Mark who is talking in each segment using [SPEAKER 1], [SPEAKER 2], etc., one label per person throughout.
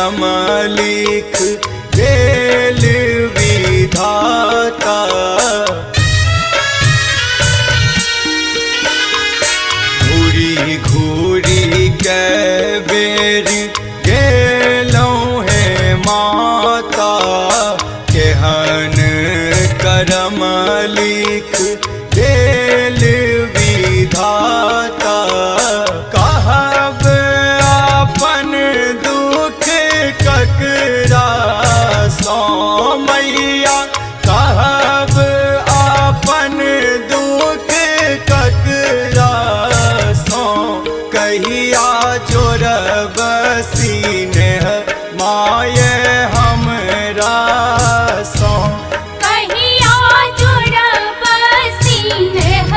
[SPEAKER 1] करम लिख देल विधाता। घूरी घूरी के बेर गेलौं है माता, केहन करम लिख देल विधाता। कहब अपन दुख ककरा सो मैया, कहब अपन दुख ककरा सो। कहिया जोड़ब सीनेह माये हमरा सो।
[SPEAKER 2] कहिया जोड़ब सीनेह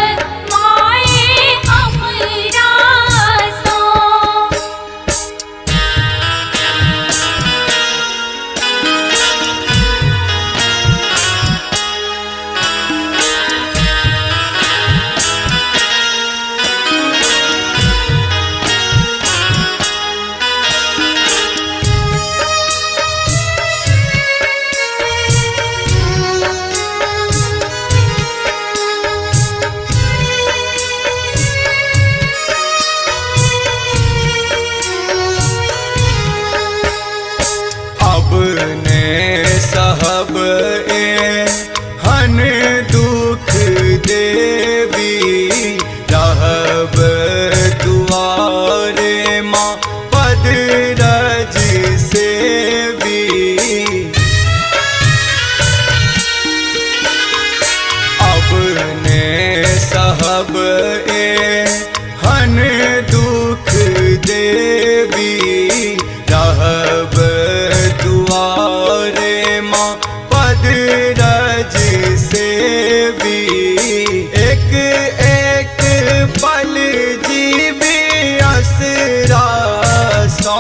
[SPEAKER 2] माये हमरा सो।
[SPEAKER 1] सहब हन दुख देवी, रहब दुआरे माँ पद रज सेवी। अब ने सहब हन दुख देवी, रहब दुआरे माँ पद रज सेवी। एक एक पल जीवी असरा सो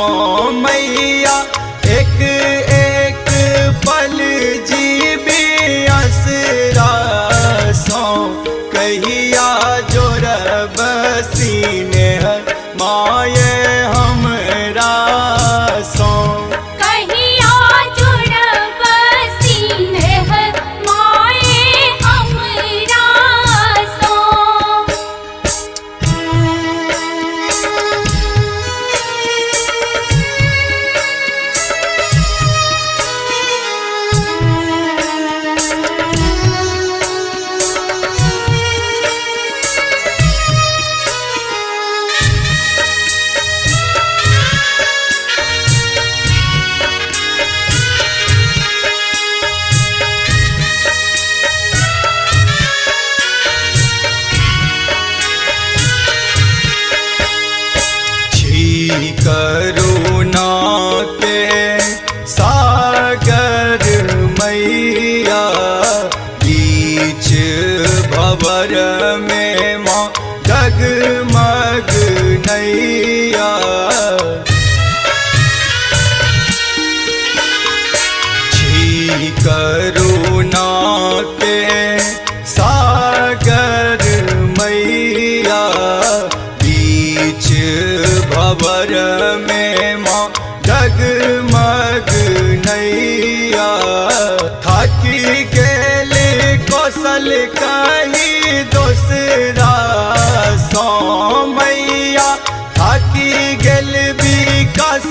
[SPEAKER 1] मैया, एक एक पल जीवी असरा सो। कहिया जोड़ब सीनेह माये हमरा सो।
[SPEAKER 2] कहिया जोड़ब सीनेह माये हमरा सो।
[SPEAKER 1] करुणा के सागर मैया, बीच भंवर में माँ डगमग नैया। छी करुणा के सागर मैया, बीच भंवर में माँ डगमग नैया। थाकी गेल कौशल कही दूसरा सो मैया, थाकी गेल विकास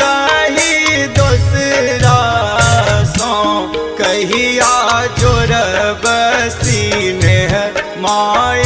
[SPEAKER 1] कही दूसरा सो। कहिया जोड़ब सीनेह माये